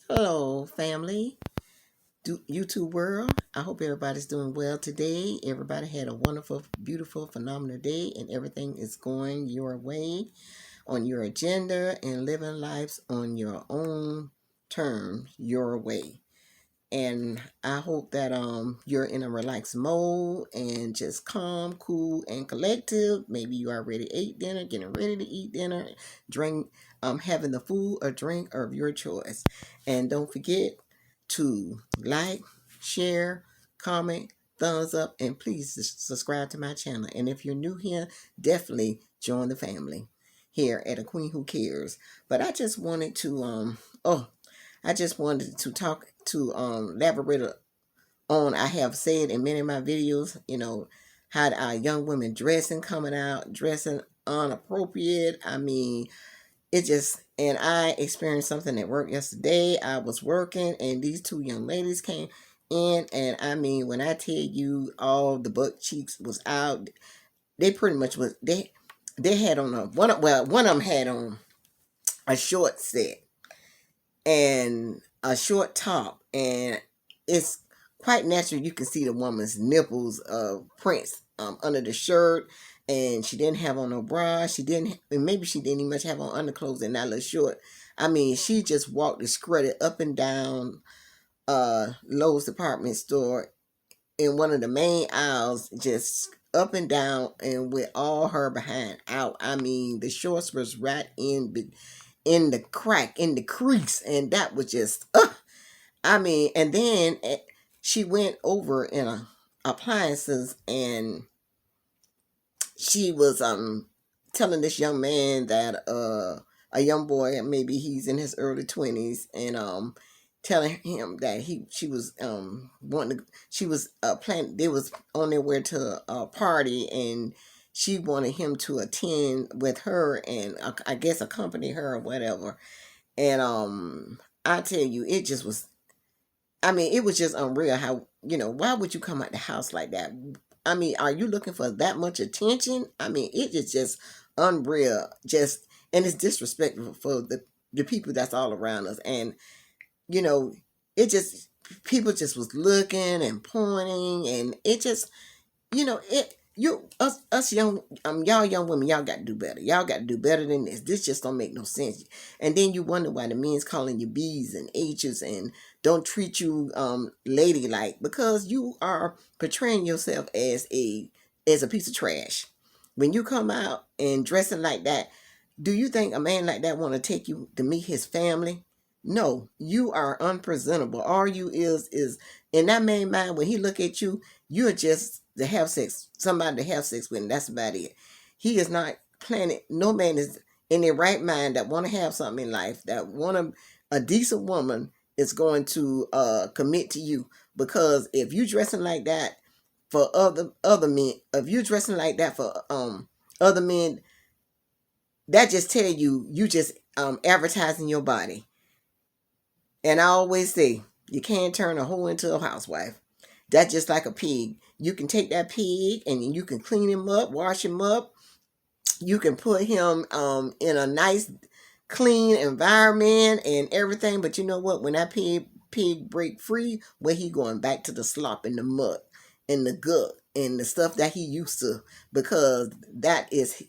Hello, family, YouTube world. I hope everybody's doing well today. Everybody had a wonderful, beautiful, phenomenal day, and everything is going your way on your agenda and living lives on your own terms, your way. And I hope that you're in a relaxed mode and just calm, cool, and collective. Maybe you already ate dinner, getting ready to eat dinner, drink having the food or drink of your choice. And don't forget to like, share, comment, thumbs up, and please subscribe to my channel. And if you're new here, definitely join the family here at A Queen Who Cares. But I just wanted to I just wanted to talk to elaborate on. I have said in many of my videos, how our young women dressing, coming out, dressing inappropriate. I mean, it just, and I experienced something at work yesterday. I was working and these two young ladies came in, and I mean, when I tell you all the butt cheeks was out, they pretty much was, they had on one of them had on a short set and a short top, and it's quite natural. You can see the woman's nipples prints under the shirt, and she didn't have on no bra. She didn't, and maybe she didn't even much have on underclothes and that little short. I mean, she just walked and strutted up and down Lowe's department store in one of the main aisles, just up and down, and with all her behind out. I mean, the shorts was right in the crack, in the crease, and that was just, I mean, and then she went over in appliances, and she was telling this young man that a young boy, maybe he's in his early 20s, and telling him that she was wanting to, she was planning, they was on their way to a party, and she wanted him to attend with her and I guess accompany her or whatever. And I tell you, it just was, I mean, it was just unreal how, why would you come out the house like that? I mean, are you looking for that much attention? I mean, it is just unreal. Just, and it's disrespectful for the people that's all around us. And, you know, it just, people just was looking and pointing, and it just, it, you, us young, y'all young women, y'all got to do better. Y'all got to do better than this. This just don't make no sense. And then you wonder why the men's calling you B's and H's and don't treat you ladylike, because you are portraying yourself as a piece of trash. When you come out and dressing like that, do you think a man like that want to take you to meet his family? No, you are unpresentable. All you is in that man mind, when he look at you, you're just to have sex, somebody to have sex with, and that's about it. He is not planning. No man is in their right mind that want to have something in life, that want a decent woman is going to commit to you. Because if you dressing like that for other men, if you dressing like that for other men, that just tell you just advertising your body. And I always say, you can't turn a hoe into a housewife. That's just like a pig. You can take that pig and you can clean him up, wash him up. You can put him in a nice, clean environment and everything. But you know what? When that pig break free, where he going back to the slop and the mud and the gut and the stuff that he used to, because that is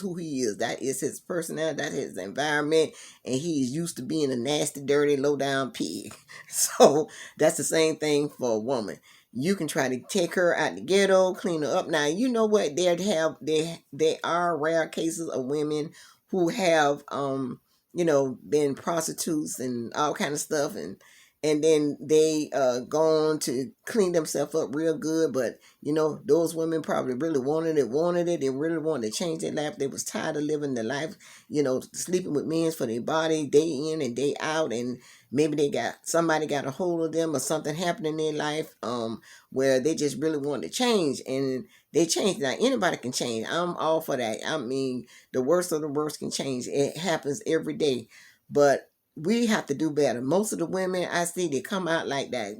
who he is. That is his personality. That is his environment, and he's used to being a nasty, dirty, low down pig. So that's the same thing for a woman. You can try to take her out the ghetto, clean her up. Now you know what, there are rare cases of women who have been prostitutes and all kind of stuff, and then they gone to clean themselves up real good. But those women probably really wanted it. They really wanted to change their life. They was tired of living their life, sleeping with men for their body day in and day out. And maybe somebody got a hold of them, or something happened in their life where they just really wanted to change, and they changed. Now anybody can change. I'm all for that. I mean, the worst of the worst can change. It happens every day. But we have to do better. Most of the women I see, they come out like that,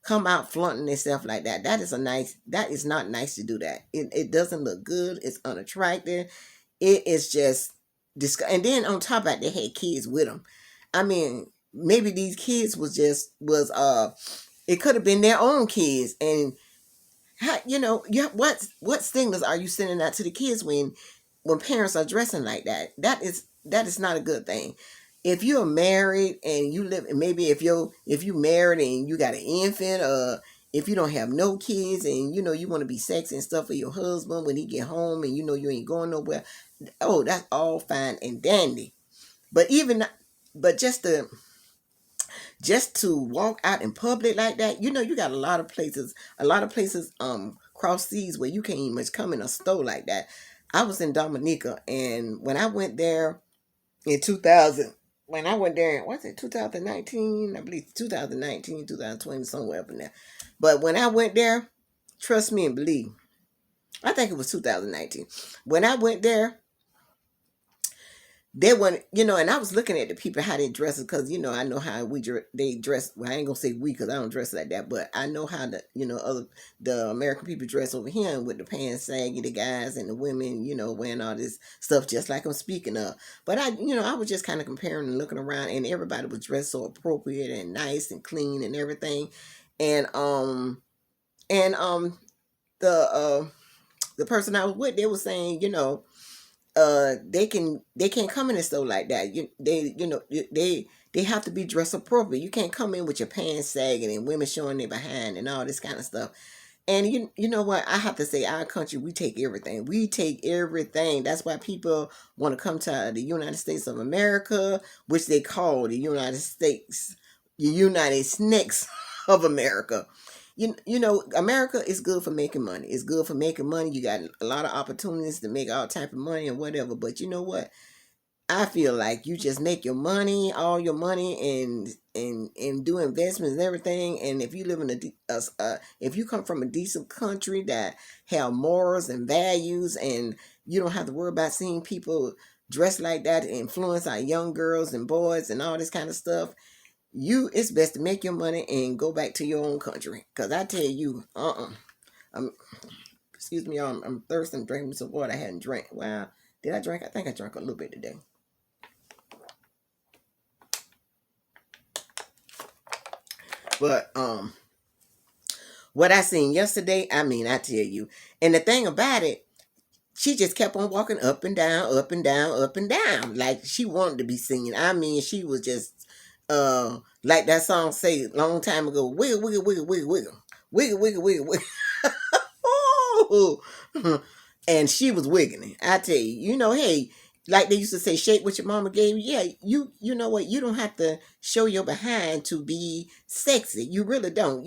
come out flaunting themselves like that. That is not nice to do that. It doesn't look good. It's unattractive. It is just disgusting. And then on top of that, they had kids with them. I mean, maybe these kids was it could have been their own kids. And how, yeah, what stigmas are you sending out to the kids when parents are dressing like that? That is not a good thing. If you're married and you live, maybe if you married and you got an infant, if you don't have no kids and you want to be sexy and stuff for your husband when he get home, and you ain't going nowhere, oh, that's all fine and dandy. But even, but just to walk out in public like that, you got a lot of places cross seas where you can't even much come in a store like that. I was in Dominica, and when I went there in 2000, when I went there, was it 2019? I believe 2019, 2020, somewhere up in there. But when I went there, trust me and believe, I think it was 2019. When I went there, they went, and I was looking at the people how they dress, because I know how they dress. Well, I ain't gonna say we, because I don't dress like that, but I know how the American people dress over here, with the pants saggy, the guys and the women, wearing all this stuff just like I'm speaking of. But I was just kind of comparing and looking around, and everybody was dressed so appropriate and nice and clean and everything, and and the the person I was with, they were saying, they can't come in and stuff like that. They have to be dressed appropriate. You can't come in with your pants sagging and women showing their behind and all this kind of stuff. And you know what? I have to say, our country, we take everything. We take everything. That's why people want to come to the United States of America, which they call the United Snakes of America. America is good for making money. It's good for making money. You got a lot of opportunities to make all type of money and whatever. But you know what? I feel like you just make your money, all your money, and do investments and everything. And if you live in if you come from a decent country that have morals and values, and you don't have to worry about seeing people dressed like that to influence our young girls and boys and all this kind of stuff, it's best to make your money and go back to your own country. Cause I tell you, I'm excuse me, I'm thirsty. I'm drinking some water. I hadn't drank. Well, did I drink? I think I drank a little bit today. But what I seen yesterday, I mean, I tell you. And the thing about it, she just kept on walking up and down, up and down, up and down, like she wanted to be singing. I mean, she was just like that song say a long time ago, wiggle, wiggle, wiggle, wiggle, wiggle, wiggle, wiggle, wiggle, wiggle. Oh, and she was wiggling. I tell you, hey, like they used to say, shake what your mama gave you. Yeah, you know what? You don't have to show your behind to be sexy. You really don't.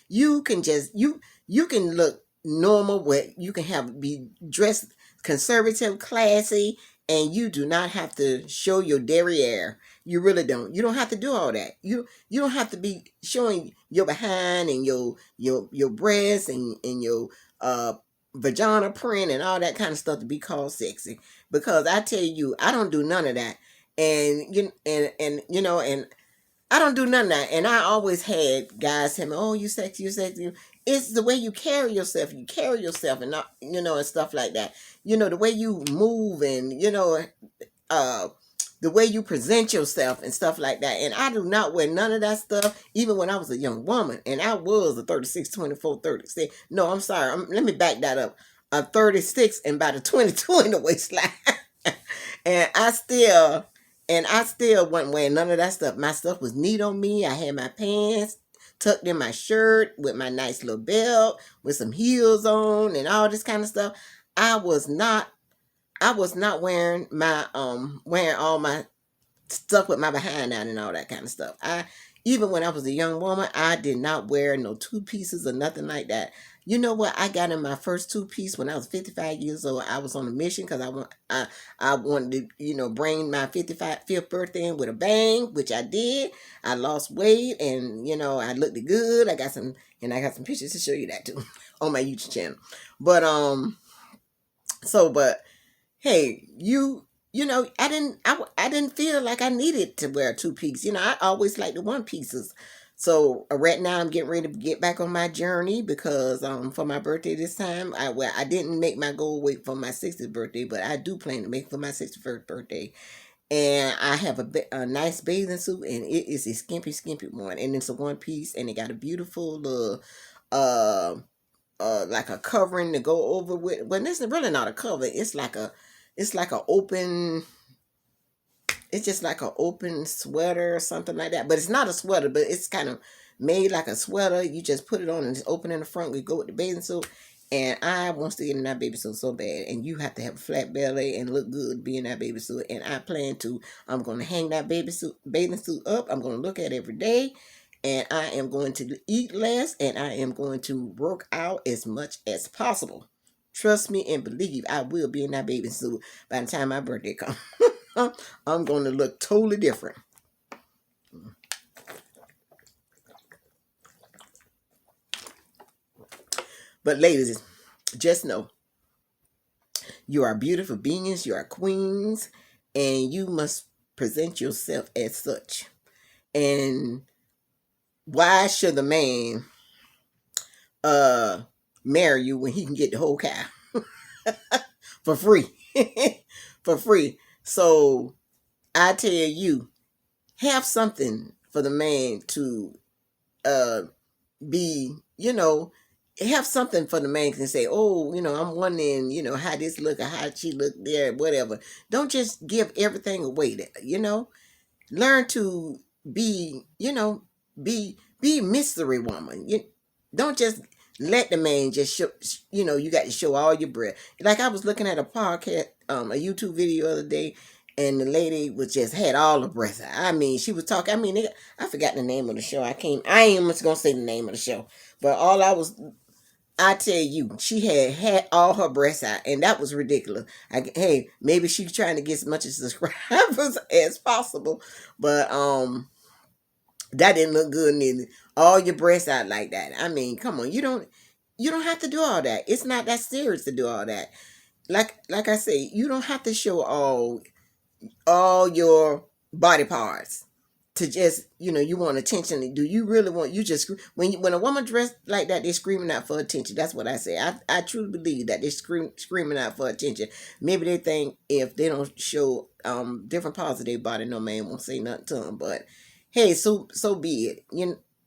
You can just you can look normal. Where you can be dressed conservative, classy, and you do not have to show your derriere. You really don't. You don't have to do all that. You don't have to be showing your behind and your breasts and your uh vagina print and all that kind of stuff to be called sexy. Because I tell you, I don't do none of that. And I don't do none of that. And I always had guys tell me, "Oh, you sexy, you sexy." It's the way you carry yourself. You carry yourself, and not, and stuff like that. The way you move, and uh the way you present yourself and stuff like that. And I do not wear none of that stuff, even when I was a young woman. And I was a 36, 24, 36. No, I'm sorry. Let me back that up. I'm 36 and about a 22 in the waistline. and I still wasn't wearing none of that stuff. My stuff was neat on me. I had my pants tucked in my shirt with my nice little belt with some heels on and all this kind of stuff. I was not wearing all my stuff with my behind out and all that kind of stuff. Even when I was a young woman, I did not wear no two pieces or nothing like that. You know what? I got in my first two piece when I was 55 years old. I was on a mission because I wanted to bring my 55th birthday in with a bang, which I did. I lost weight, and I looked good. I got some pictures to show you that too on my YouTube channel. But but hey, I didn't feel like I needed to wear a two piece. I always like the one pieces. So right now I'm getting ready to get back on my journey because for my birthday this time, I didn't make my goal wait for my 60th birthday, but I do plan to make it for my 61st birthday. and I have a nice bathing suit, and it is a skimpy one, and it's a one piece, and it got a beautiful uh like a covering to go over with. Well, it's really not a cover. It's like a open. It's just like an open sweater or something like that. But it's not a sweater, but it's kind of made like a sweater. You just put it on and it's open in the front. We go with the bathing suit. And I wants to get in that baby suit so bad. And you have to have a flat belly and look good being that baby suit. And I plan to, I'm going to hang that bathing suit up. I'm going to look at it every day. And I am going to eat less. And I am going to work out as much as possible. Trust me and believe I will be in that bathing suit by the time my birthday comes. I'm going to look totally different. But ladies, just know you are beautiful beings, you are queens, and you must present yourself as such. And why should a man marry you when he can get the whole cow for free? For free. So I tell you, have something for the man to be, have something for the man can say, oh, I'm wondering, how this look or how she look there, whatever. Don't just give everything away there, learn to be, be mystery woman. You don't just let the man just show, you got to show all your breath. Like I was looking at a podcast, a YouTube video the other day, and the lady was just had all the breath. I mean, she was talking. I mean, I forgot the name of the show. I ain't just gonna say the name of the show, but I tell you, she had all her breasts out, and that was ridiculous. Hey, maybe she's trying to get as much subscribers as possible, but that didn't look good neither. All your breasts out like that. I mean, come on, you don't have to do all that. It's not that serious to do all that. Like I say, you don't have to show all your body parts to just you want attention. Do you really want you just when a woman dressed like that, they're screaming out for attention? That's what I say. I truly believe that they're screaming out for attention. Maybe they think if they don't show different parts of their body, no man won't say nothing to them. But hey, so be it.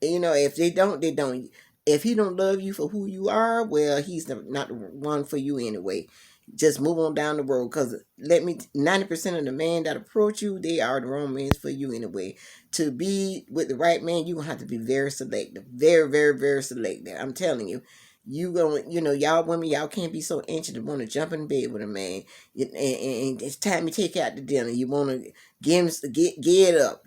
If they don't, they don't. If he don't love you for who you are, well, he's not the one for you anyway. Just move on down the road, because 90% of the men that approach you, they are the wrong men for you anyway. To be with the right man, you gonna have to be very selective, very, very, very selective. I'm telling you, y'all women, y'all can't be so anxious to want to jump in bed with a man, and it's time to take out the dinner. You want to get up.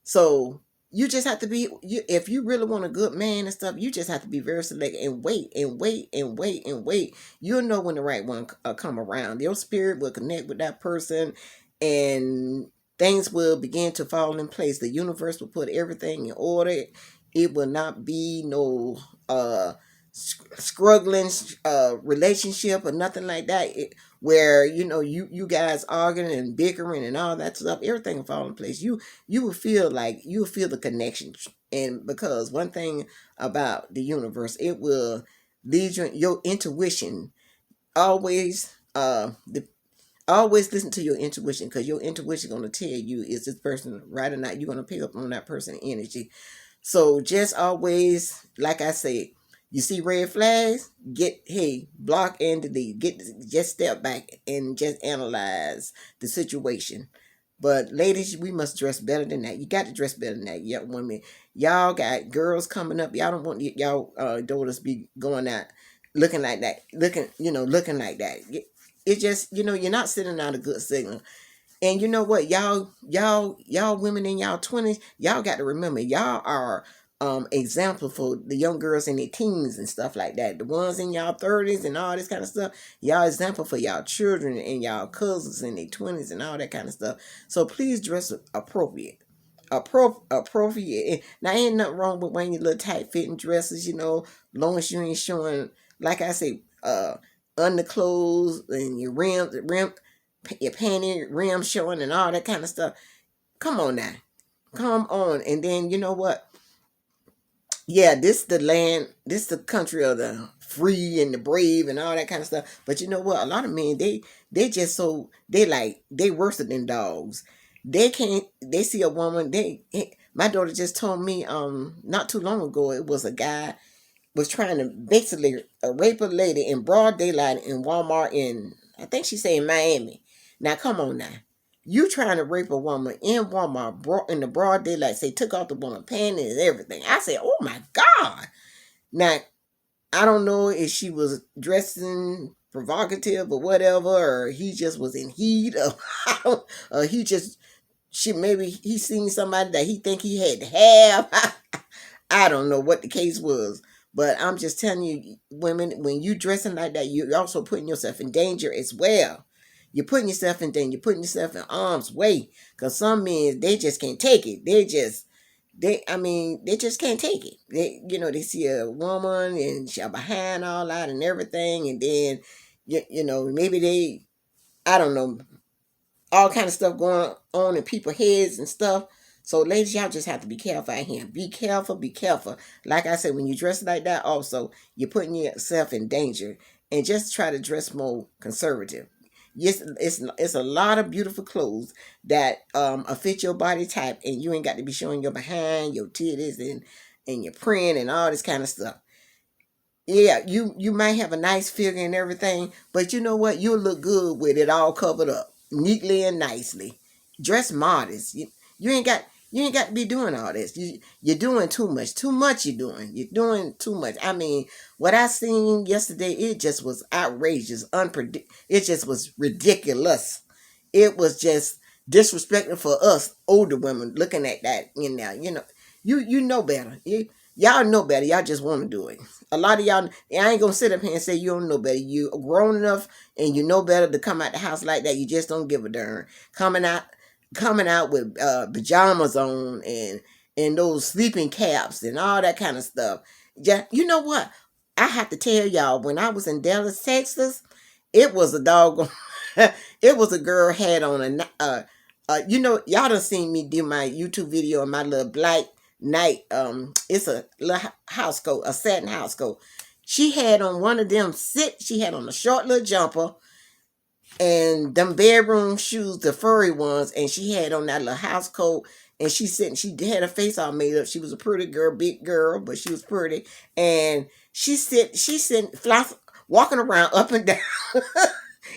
So you just have to be, if you really want a good man and stuff, you just have to be very selective and wait and wait and wait and wait. You'll know when the right one come around. Your spirit will connect with that person, and things will begin to fall in place. The universe will put everything in order. It will not be no struggling relationship or nothing like that. Where you guys arguing and bickering and all that stuff, everything will fall in place. You will feel the connection. And because one thing about the universe, it will lead your intuition. Always always listen to your intuition, because your intuition is going to tell you, is this person right or not. You're going to pick up on that person's energy. So just always, like I said, you see red flags, block and delete. Just step back and just analyze the situation. But ladies, we must dress better than that. You got to dress better than that. Yeah, women, y'all got girls coming up. Y'all don't want y'all daughters be going out looking like that, looking like that. It just, you're not sending out a good signal. And you know what, y'all women in y'all 20s, y'all got to remember, y'all are example for the young girls in their teens and stuff like that. The ones in y'all 30s and all this kind of stuff, y'all example for y'all children and y'all cousins in their 20s and all that kind of stuff. So please dress appropriate. Appropriate. Now ain't nothing wrong with wearing your little tight fitting dresses, long as you ain't showing, like I say, underclothes and your your panty rim showing and all that kind of stuff. Come on now. Come on. And then you know what? Yeah, this the country of the free and the brave and all that kind of stuff. But you know what? A lot of men, they just they worse than dogs. They can't. They see a woman. My daughter just told me not too long ago, it was a guy was trying to basically rape a lady in broad daylight in Walmart in, I think she said, in Miami. Now come on now. You trying to rape a woman in Walmart in the broad daylight? Say took off the woman panties and everything. I said, oh my God. Now I don't know if she was dressing provocative or whatever, or he just was in heat, or he just maybe he seen somebody that he think he had to have. I don't know what the case was, but I'm just telling you, women, when you dressing like that, you're also putting yourself in danger as well. You're putting yourself in danger. You're putting yourself in harm's way. Cause some men, they just can't take it. I mean, they just can't take it. They see a woman and she behind all that and everything, and then, maybe I don't know, all kind of stuff going on in people's heads and stuff. So, ladies, y'all just have to be careful out here. Be careful, be careful. Like I said, when you dress like that, also, you're putting yourself in danger. And just try to dress more conservative. Yes, it's a lot of beautiful clothes that fit your body type, and you ain't got to be showing your behind, your titties, and your print and all this kind of stuff. Yeah, you might have a nice figure and everything, but you know what? You'll look good with it all covered up, neatly and nicely. Dress modest. You ain't got to be doing all this. You're doing too much. Too much you're doing. You're doing too much. I mean, what I seen yesterday, it just was outrageous, it just was ridiculous. It was just disrespectful for us older women looking at that. You know better. Y'all know better. Y'all just want to do it. A lot of y'all, I ain't gonna sit up here and say you don't know better. You grown enough and you know better to come out the house like that. You just don't give a darn. Coming out with pajamas on and those sleeping caps and all that kind of stuff. Yeah, you know what? I have to tell y'all, when I was in Dallas, Texas, it was a doggone. It was a girl had on y'all done seen me do my YouTube video on my little black night. It's a little house coat, a satin house coat. She had on one of them she had on a short little jumper and them bedroom shoes, the furry ones, and she had on that little house coat, and she had her face all made up. She was a pretty girl, big girl, but she was pretty. And she walking around up and down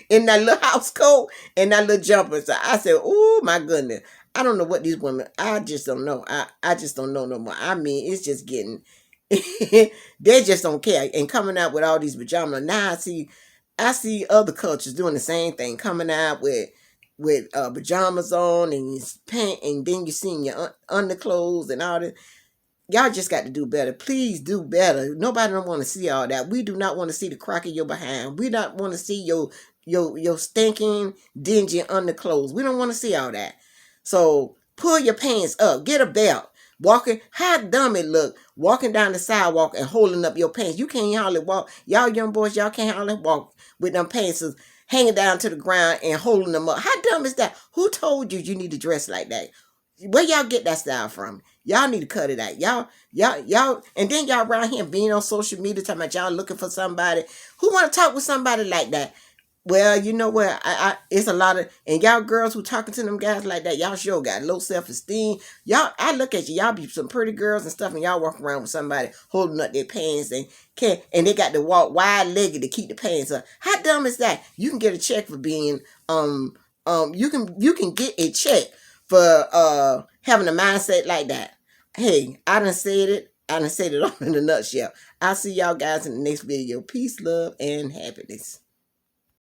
in that little house coat and that little jumper. So I said, oh my goodness. I don't know what these women, I just don't know. I just don't know no more. I mean, it's just getting, they just don't care. And coming out with all these pajamas. Now I see other cultures doing the same thing, coming out with pajamas on and pant, and then you see your underclothes and all that. Y'all just got to do better. Please do better. Nobody don't want to see all that. We do not want to see the crack of your behind. We don't want to see your stinking, dingy underclothes. We don't want to see all that. So pull your pants up. Get a belt. Walking, how dumb it look, walking down the sidewalk and holding up your pants. You can't hardly walk. Y'all young boys, y'all can't hardly walk with them pants hanging down to the ground and holding them up. How dumb is that? Who told you need to dress like that? Where y'all get that style from? Y'all need to cut it out. Y'all, and then y'all around here being on social media talking about y'all looking for somebody. Who want to talk with somebody like that? Well, you know what? It's a lot of, and y'all girls who talking to them guys like that, y'all sure got low self-esteem. I look at you, y'all be some pretty girls and stuff, and y'all walk around with somebody holding up their pants and they got to walk wide-legged to keep the pants up. How dumb is that? You can get a check for being, you can get a check for having a mindset like that. Hey, I done said it. I done said it all in a nutshell. I'll see y'all guys in the next video. Peace, love, and happiness.